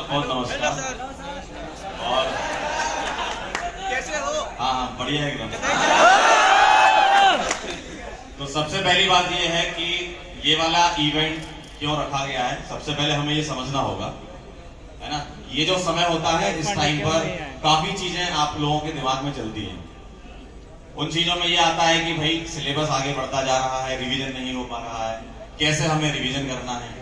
बहुत नमस्कार। और कैसे हो? हाँ, बढ़िया एकदम। तो सबसे पहली बात ये है कि ये वाला इवेंट क्यों रखा गया है, सबसे पहले हमें ये समझना होगा, है ना। ये जो समय होता है, इस टाइम पर काफी चीजें आप लोगों के दिमाग में चलती हैं। उन चीजों में ये आता है कि भाई सिलेबस आगे बढ़ता जा रहा है, रिवीजन नहीं हो पा रहा है, कैसे हमें रिवीजन करना है,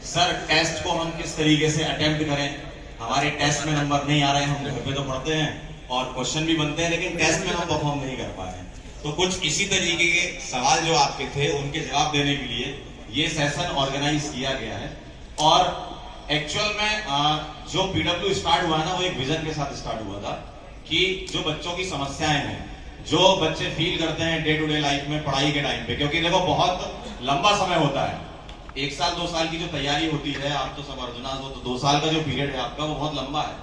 सर टेस्ट को हम किस तरीके से अटेम्प्ट करें, हमारे टेस्ट में नंबर नहीं आ रहे हैं, हम घर पे तो पढ़ते हैं और क्वेश्चन भी बनते हैं लेकिन टेस्ट में हम परफॉर्म नहीं कर पा रहे हैं। तो कुछ इसी तरीके के सवाल जो आपके थे उनके जवाब देने के लिए ये सेशन ऑर्गेनाइज किया गया है। और एक्चुअल में जो पीडब्ल्यू स्टार्ट हुआ है ना, वो एक विजन के साथ स्टार्ट हुआ था कि जो बच्चों की समस्याएं हैं, जो बच्चे फील करते हैं डे टू डे लाइफ में पढ़ाई के टाइम पे, क्योंकि देखो बहुत लंबा समय होता है, 1 साल 2 साल की जो तैयारी होती है, आप तो सब अर्जुनास हो, तो 2 साल का जो पीरियड है आपका वो बहुत लंबा है।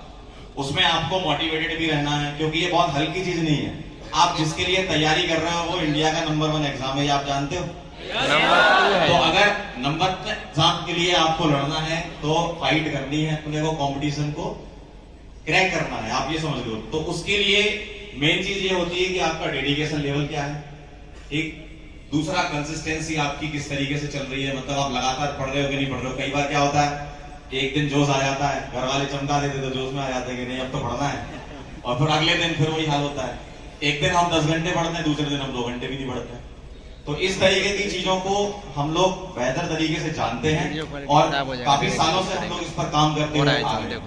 उसमें आपको मोटिवेटेड भी रहना है, क्योंकि ये बहुत हल्की चीज नहीं है। आप जिसके लिए तैयारी कर रहे हो वो इंडिया का नंबर 1 एग्जाम है, ये आप जानते हो। तो अगर नंबर एग्जाम के लिए आपको लड़ना है तो फाइट करनी है, अपने को कंपटीशन को क्रैक करना है, आप ये समझ लो। तो उसके लिए मेन चीज ये होती है कि आपका डेडिकेशन लेवल क्या है, ठीक। दूसरा, कंसिस्टेंसी आपकी किस तरीके से चल रही है, मतलब आप लगातार पढ़ रहे हो कि नहीं पढ़ रहे हो। कई बार क्या होता है, एक दिन जोश आ जाता है, घर वाले चमका देते तो जोश में आ जाते हैं कि नहीं अब तो पढ़ना है, और फिर अगले दिन फिर वही हाल होता है। एक दिन हम 10 घंटे पढ़ते हैं, दूसरे दिन हम 2 घंटे भी नहीं पढ़ते। तो इस तरीके की चीजों को हम लोग बेहतर तरीके से जानते हैं और काफी सालों से हम लोग इस पर काम करते हुए आ रहे हैं।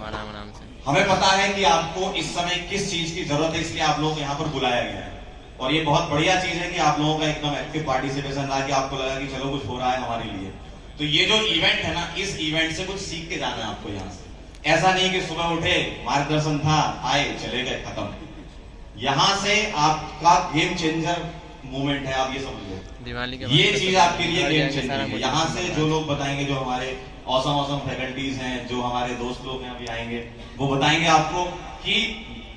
हमें पता है कि आपको इस समय किस चीज की जरूरत है, इसलिए आप लोग यहाँ पर बुलाया गया है। और ये बहुत बढ़िया चीज है कि आप लोगों का एकदम एक्टिव पार्टिसिपेशन रहा, कि आपको लगा कि चलो कुछ हो रहा है हमारे लिए। तो ये जो इवेंट है ना, इस इवेंट से कुछ सीख के जाना है आपको यहाँ से। ऐसा नहीं कि सुबह उठे, मार्गदर्शन था, आए चले गए, खत्म। यहाँ से आपका गेम चेंजर मूवमेंट है, आप ये समझ लो। ये चीज आपके लिए गेम चेंजर है। यहाँ से जो लोग बताएंगे, जो हमारे औसम फैकल्टीज हैं, जो हमारे दोस्त लोग हैं अभी आएंगे, वो बताएंगे आपको कि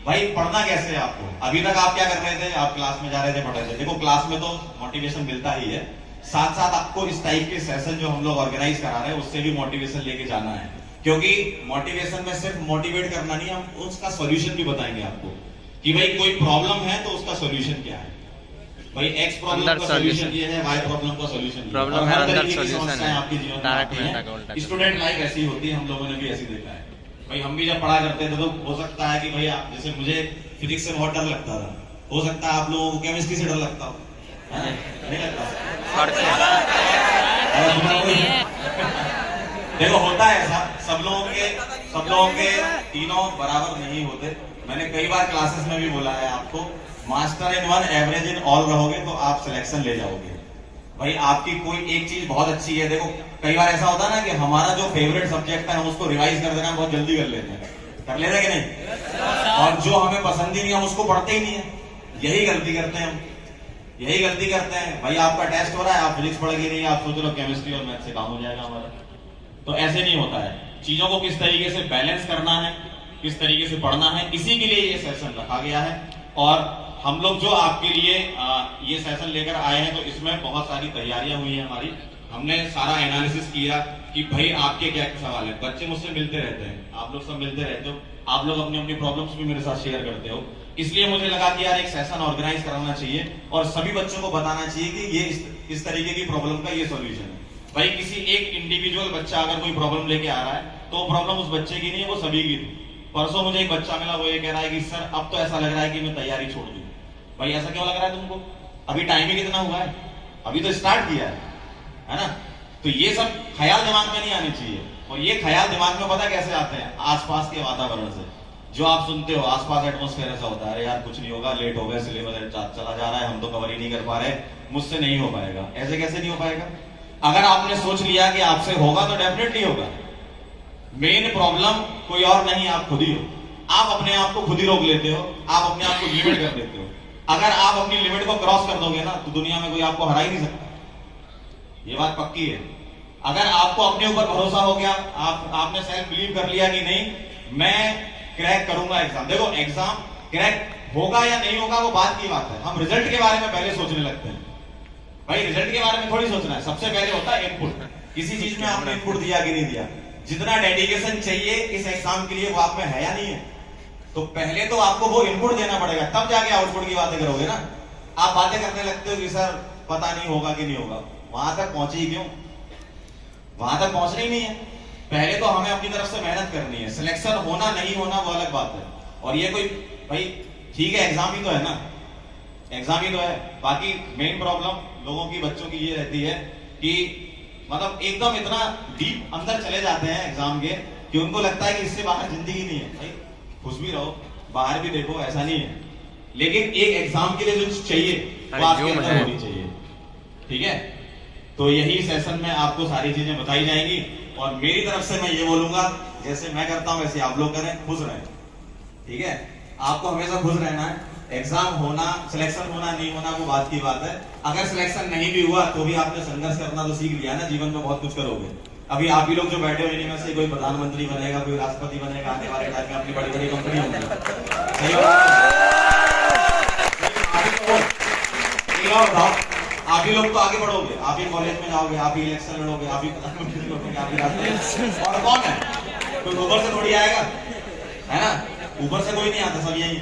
भाई पढ़ना कैसे है आपको। अभी तक आप क्या कर रहे थे, आप क्लास में जा रहे थे, पढ़ रहे थे। देखो क्लास में तो मोटिवेशन मिलता ही है, साथ साथ आपको इस टाइप के सेशन जो हम लोग ऑर्गेनाइज करा रहे हैं उससे भी मोटिवेशन लेके जाना है। क्योंकि मोटिवेशन में सिर्फ मोटिवेट करना नहीं, हम उसका सोल्यूशन भी बताएंगे आपको कि भाई कोई प्रॉब्लम है तो उसका सोल्यूशन क्या है। भाई एक्स प्रॉब्लम का सोल्यूशन ये है, वाई प्रॉब्लम का सोल्यूशन प्रॉब्लम है, अंदर सोल्यूशन है आपके जीवन में आती है। स्टूडेंट लाइफ ऐसी होती है, हम लोगों ने भी ऐसी देखा है। भाई हम भी जब पढ़ा करते थे तो हो सकता है कि भाई आप, जैसे मुझे फिजिक्स से बहुत डर लगता था, हो सकता है आप लोगों को केमिस्ट्री से डर लगता हो, नहीं लगता। देखो होता है ऐसा, सब लोगों के तीनों बराबर नहीं होते। मैंने कई बार क्लासेस में भी बोला है आपको, master in 1 average in all रहोगे तो आप सिलेक्शन ले जाओगे। भाई आपकी कोई एक चीज बहुत अच्छी है, देखो कई बार ऐसा होता है ना कि हमारा जो फेवरेट सब्जेक्ट है हम उसको रिवाइज कर देना बहुत जल्दी कर लेते हैं, कर लेते हैं कि नहीं। और जो हमें पसंद ही नहीं हम उसको पढ़ते ही नहीं है, यही गलती करते हैं हम, यही गलती करते हैं। भाई आपका टेस्ट हो रहा है, आप फिजिक्स पढ़ के नहीं, आप सोच लो केमिस्ट्री और मैथ से काम हो जाएगा हमारा। तो ऐसे नहीं होता है। चीजों को किस तरीके से बैलेंस करना है, किस तरीके से पढ़ना है, इसी के लिए ये सेशन रखा गया है। और हम लोग जो आपके लिए ये सेशन लेकर आए हैं, तो इसमें बहुत सारी तैयारियां हुई हैं हमारी। हमने सारा एनालिसिस किया कि भाई आपके क्या सवाल है। बच्चे मुझसे मिलते रहते हैं, आप लोग सब मिलते रहते हो, आप लोग अपनी अपनी प्रॉब्लम्स भी मेरे साथ शेयर करते हो। इसलिए मुझे लगा कि यार एक सेशन ऑर्गेनाइज कराना चाहिए और सभी बच्चों को बताना चाहिए कि ये इस तरीके की प्रॉब्लम का ये सोल्यूशन है। भाई किसी एक इंडिविजुअल बच्चा अगर कोई प्रॉब्लम लेके आ रहा है तो प्रॉब्लम उस बच्चे की नहीं है, वो सभी की थी। परसों मुझे एक बच्चा मिला, वो ये कह रहा है कि सर अब तो ऐसा लग रहा है कि मैं तैयारी छोड़ दूं। भाई ऐसा क्यों लग रहा है तुमको, अभी टाइम ही कितना हुआ है, अभी तो स्टार्ट किया है ना। तो ये सब ख्याल दिमाग में नहीं आने चाहिए। और ये ख्याल दिमाग में पता कैसे आते हैं, आसपास के वातावरण से। जो आप सुनते हो आसपास एटमॉस्फेयर ऐसा होता है, अरे यार कुछ नहीं होगा, लेट हो गया, सिलेबस चला जा रहा है, हम तो कवर ही नहीं कर पा रहे, मुझसे नहीं हो पाएगा। ऐसे कैसे नहीं हो पाएगा? अगर आपने सोच लिया कि आपसे होगा तो डेफिनेटली होगा। मेन प्रॉब्लम कोई और नहीं, आप खुद ही हो। आप अपने आप को खुद ही रोक लेते हो, आप अपने आप को लिमिट कर देते हो। अगर आप अपनी लिमिट को क्रॉस कर दोगे ना तो दुनिया में कोई आपको हरा ही नहीं सकता, ये बात पक्की है। अगर आपको अपने ऊपर भरोसा हो गया, आपने सेल्फ बिलीव कर लिया कि नहीं मैं क्रैक करूंगा एग्जाम। देखो एग्जाम क्रैक होगा या नहीं होगा वो बात की बात है, हम रिजल्ट के बारे में पहले सोचने लगते हैं। भाई रिजल्ट के बारे में थोड़ी सोचना है, सबसे पहले होता है इनपुट। किसी चीज में आपने इनपुट दिया कि नहीं दिया। जितना डेडिकेशन चाहिए इस एग्जाम के लिए वो आप में है या नहीं है? तो पहले तो आपको वो इनपुट देना पड़ेगा, तब जाके आउटपुट की बातें करोगे ना। आप बातें करने लगते हो कि सर पता नहीं होगा कि नहीं होगा, वहां तक पहुंचे ही क्यों? वहां तक पहुंचना ही नहीं है। पहले तो हमें अपनी तरफ से मेहनत करनी है। सिलेक्शन होना नहीं होना वो अलग बात है, और ये कोई भाई ठीक है, एग्जाम ही तो है ना, एग्जाम ही तो है। बाकी मेन प्रॉब्लम लोगों की, बच्चों की ये रहती है कि मतलब एकदम इतना डीप अंदर चले जाते हैं एग्जाम के कि उनको लगता है कि इससे बाहर जिंदगी नहीं है। भाई खुश भी रहो, बाहर भी देखो, ऐसा नहीं है, लेकिन एक एग्जाम के लिए जो चाहिए वो आपके अंदर होनी चाहिए। ठीक है, तो यही सेशन में आपको सारी चीजें बताई जाएंगी, और मेरी तरफ से मैं ये बोलूंगा जैसे मैं करता हूं वैसे आप लोग करें, खुश रहें। ठीक है, आपको हमेशा खुश रहना है। एग्जाम होना, सिलेक्शन होना नहीं होना वो बात की बात है। अगर सिलेक्शन नहीं भी हुआ तो भी आपने संघर्ष करना तो सीख लिया ना, जीवन में बहुत कुछ करोगे। अभी आप ही लोग जो बैठे हो इनमें से कोई प्रधानमंत्री बनेगा, कोई राष्ट्रपति बनेगा, आने वाले टाइम में अपनी बड़ी बड़ी कंपनी होगी। सही बताओ, आप ही लोग तो आगे बढ़ोगे, आप ही कॉलेज में जाओगे, आप ही इलेक्शन लड़ोगे, आप ही प्रधानमंत्री बनोगे, आप ही राष्ट्रपति। और कौन है? कोई ऊपर से थोड़ी आएगा, है ना? ऊपर से कोई नहीं आता, सब यही,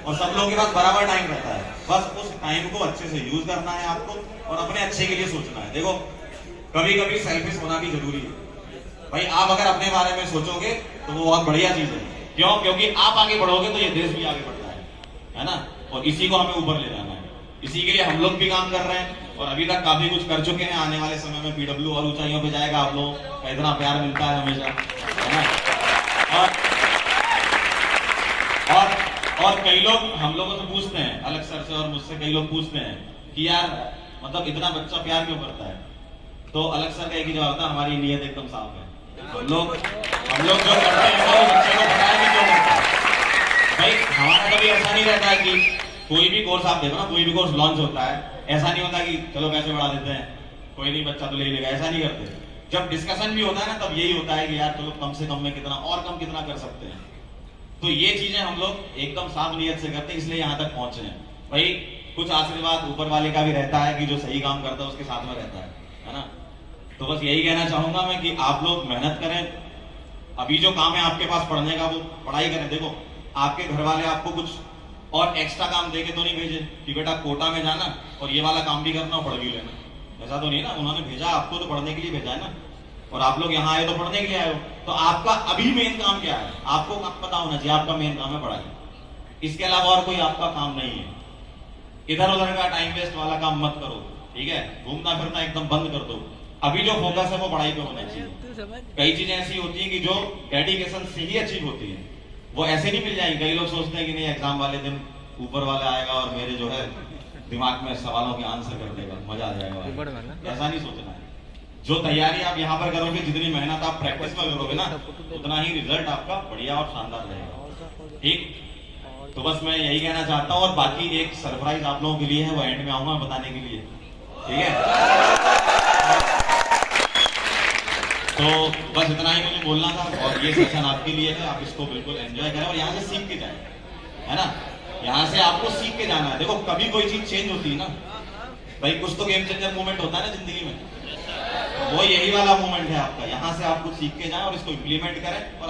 और सब लोगों के पास बराबर टाइम रहता है। बस उस टाइम को अच्छे से यूज करना है आपको, और अपने अच्छे के लिए सोचना है। देखो कभी कभी सेल्फिश होना भी जरूरी है। भाई आप अगर अपने बारे में सोचोगे तो वो बहुत बढ़िया चीज है। क्यों? क्योंकि आप आगे बढ़ोगे तो ये देश भी आगे बढ़ता है ना? और इसी को हमें ऊपर ले जाना है। इसी के लिए हम लोग भी काम कर रहे हैं, और अभी तक काफी कुछ कर चुके हैं। आने वाले समय में पीडब्ल्यू और ऊंचाइयों पे जाएगा। आप लोगों का इतना प्यार मिलता है हमेशा, है ना? और कई लोग हम लोगों से पूछते हैं, अलग सर से और मुझसे कई लोग पूछते हैं कि यार मतलब इतना बच्चा प्यार क्यों करता है? तो अलग सर का एक ही जवाब था, हमारी नीयत एकदम साफ है। हम लोग जो करते हैं वो बच्चे को पता है कि क्यों करते हैं। भाई हमारा कभी ऐसा नहीं रहता है कि कोई भी कोर्स आप देखो ना, कोई भी कोर्स लॉन्च होता है, ऐसा नहीं होता कि चलो पैसे बढ़ा देते हैं, कोई नहीं बच्चा तो ले लेगा, ऐसा नहीं करते। जब डिस्कशन भी होता है ना, तब यही होता है कि यार चलो कम से कम में कितना और कम कितना कर सकते हैं। तो ये चीजें हम लोग एकदम साफ नियत से करते हैं, इसलिए यहाँ तक पहुंचे हैं। भाई कुछ आशीर्वाद ऊपर वाले का भी रहता है कि जो सही काम करता है उसके साथ में रहता है ना? तो बस यही कहना चाहूंगा मैं कि आप लोग मेहनत करें। अभी जो काम है आपके पास पढ़ने का, वो पढ़ाई करें। देखो आपके घर वाले आपको कुछ और एक्स्ट्रा काम देके तो नहीं भेजे कि बेटा कोटा में जाना और ये वाला काम भी करना और पढ़ भी लेना, ऐसा तो नहीं ना। उन्होंने भेजा आपको तो पढ़ने के लिए भेजा है ना, और आप लोग यहाँ आए तो पढ़ने के लिए आए हो। तो आपका अभी मेन काम क्या है? आपको पता होना चाहिए आपका मेन काम है पढ़ाई। इसके अलावा और कोई आपका काम नहीं है। इधर उधर का टाइम वेस्ट वाला काम मत करो, ठीक है? घूमना फिरना एकदम बंद कर दो। अभी जो फोकस है वो पढ़ाई पे होना चाहिए। कई चीजें ऐसी होती है कि जो डेडिकेशन से ही अचीव होती है, वो ऐसे नहीं मिल जाएगी। कई लोग सोचते हैं कि नहीं एग्जाम वाले दिन ऊपर वाला आएगा और मेरे जो है दिमाग में सवालों के आंसर कर देगा, मजा आ जाएगा। ऐसा नहीं सोचना है। जो तैयारी आप यहाँ पर करोगे, जितनी मेहनत आप प्रैक्टिस में करोगे ना, उतना ही रिजल्ट आपका बढ़िया और शानदार रहेगा। ठीक, तो बस मैं यही कहना चाहता हूँ। और बाकी एक सरप्राइज आप लोगों के लिए है, वो एंड में आऊंगा बताने के लिए, ठीक है? तो बस इतना ही मुझे बोलना था, और ये सेशन आपके लिए है। आप इसको बिल्कुल एंजॉय करें और यहाँ से सीख के जाएं, है ना? यहाँ से आपको सीख के जाना है। देखो कभी कोई चीज चेंज होती है ना भाई, कुछ तो गेम चेंजर मोमेंट होता है ना जिंदगी में, वो यही वाला मोमेंट है आपका। यहाँ से आप कुछ सीख के जाएं और इसको इम्प्लीमेंट करें। और